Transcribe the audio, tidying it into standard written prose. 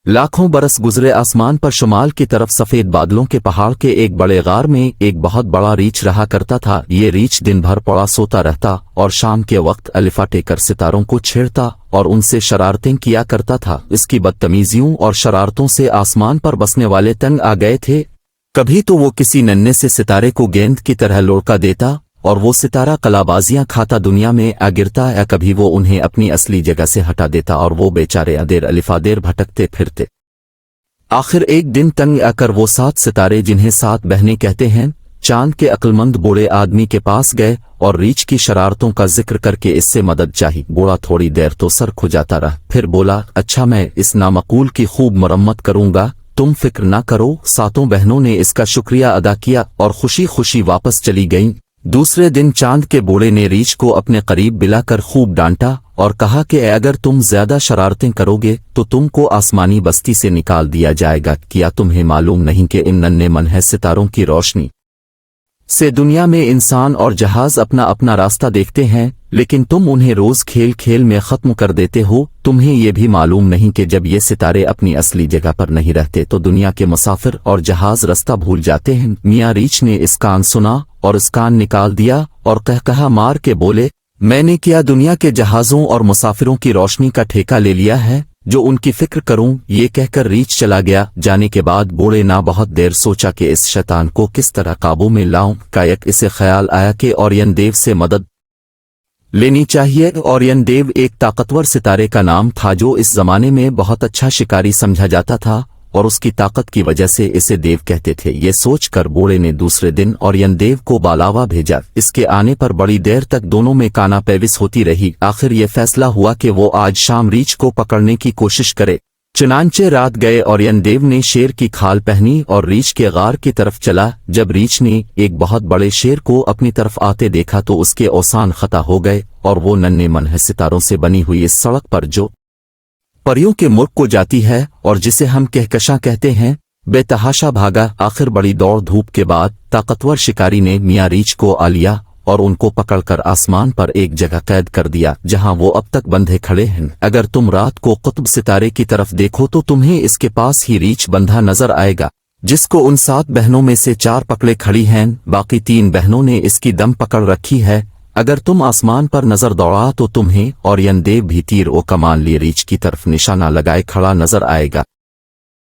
लाखों बरस गुजरे आसमान पर शुमाल की तरफ सफेद बादलों के पहाड़ के एक बड़े गार में एक बहुत बड़ा रीछ रहा करता था। ये रीछ दिन भर पड़ा सोता रहता और शाम के वक्त अलिफाटे कर सितारों को छेड़ता और उनसे शरारतें किया करता था। इसकी बदतमीजियों और शरारतों से आसमान पर बसने वाले तंग आ गए थे। कभी तो वो किसी नन्हे से सितारे को गेंद की तरह लौटा देता और वो सितारा कलाबाजियां खाता दुनिया में आ गिरता, या कभी वो उन्हें अपनी असली जगह से हटा देता और वो बेचारे अदेर अलिफादेर भटकते फिरते। आखिर एक दिन तंग आकर वो 7 सितारे, जिन्हें 7 बहनें कहते हैं, चांद के अक्लमंद बूढ़े आदमी के पास गए और रीछ की शरारतों का जिक्र करके इससे मदद चाही। बूढ़ा थोड़ी देर तो सर खुजाता रहा, फिर बोला, अच्छा मैं इस नामकूल की खूब मरम्मत करूंगा, तुम फिक्र ना करो। 7 बहनों ने इसका शुक्रिया अदा किया और खुशी खुशी वापस चली गईं। दूसरे दिन चांद के बूढ़े ने रीछ को अपने करीब बुलाकर खूब डांटा और कहा कि अगर तुम ज्यादा शरारतें करोगे तो तुमको आसमानी बस्ती से निकाल दिया जाएगा। क्या तुम्हें मालूम नहीं कि इन नन्हे मनहस सितारों की रोशनी से दुनिया में इंसान और जहाज अपना अपना रास्ता देखते हैं, लेकिन तुम उन्हें रोज खेल खेल में खत्म कर देते हो। तुम्हें ये भी मालूम नहीं कि जब ये सितारे अपनी असली जगह पर नहीं रहते तो दुनिया के मुसाफिर और जहाज रास्ता भूल जाते हैं। मियां रीछ ने इस कान सुना और इस कान निकाल दिया और कहकहा मार के बोले, मैंने क्या दुनिया के जहाजों और मुसाफिरों की रोशनी का ठेका ले लिया है जो उनकी फिक्र करूं। ये कहकर रीछ चला गया। जाने के बाद बूढ़े ना बहुत देर सोचा कि इस शैतान को किस तरह काबू में लाऊं। कायक इसे ख्याल आया कि ओरियन देव से मदद लेनी चाहिए। ओरियन देव एक ताकतवर सितारे का नाम था जो इस जमाने में बहुत अच्छा शिकारी समझा जाता था और उसकी ताकत की वजह से इसे देव कहते थे। ये सोचकर बूढ़े ने दूसरे दिन ओरियन देव को बालावा भेजा। इसके आने पर बड़ी देर तक दोनों में काना पेविस होती रही। आखिर ये फैसला हुआ कि वो आज शाम रीछ को पकड़ने की कोशिश करे। चुनांचे रात गए। ओरियन देव ने शेर की खाल पहनी और रीछ के गार की तरफ चला। जब रीछ ने एक बहुत बड़े शेर को अपनी तरफ आते देखा तो उसके औसान खता हो गए और वो नन्हे मनहस सितारों से बनी हुई इस सड़क पर जो परियों के मुल्क को जाती है और जिसे हम कहकशां कहते हैं, बेतहाशा भागा। आखिर बड़ी दौड़ धूप के बाद ताकतवर शिकारी ने मियां रीछ को आ लिया और उनको पकड़कर आसमान पर एक जगह कैद कर दिया जहां वो अब तक बंधे खड़े हैं। अगर तुम रात को कुतुब सितारे की तरफ देखो तो तुम्हें इसके पास ही रीछ बंधा नजर आएगा, जिसको उन 7 बहनों में से 4 पकड़े खड़ी हैं। बाकी 3 बहनों ने इसकी दम पकड़ रखी है। अगर तुम आसमान पर नजर दौड़ा तो तुम्हें ओरियन देव भी तीर ओ कमान लिए रीछ की तरफ निशाना लगाए खड़ा नजर आएगा।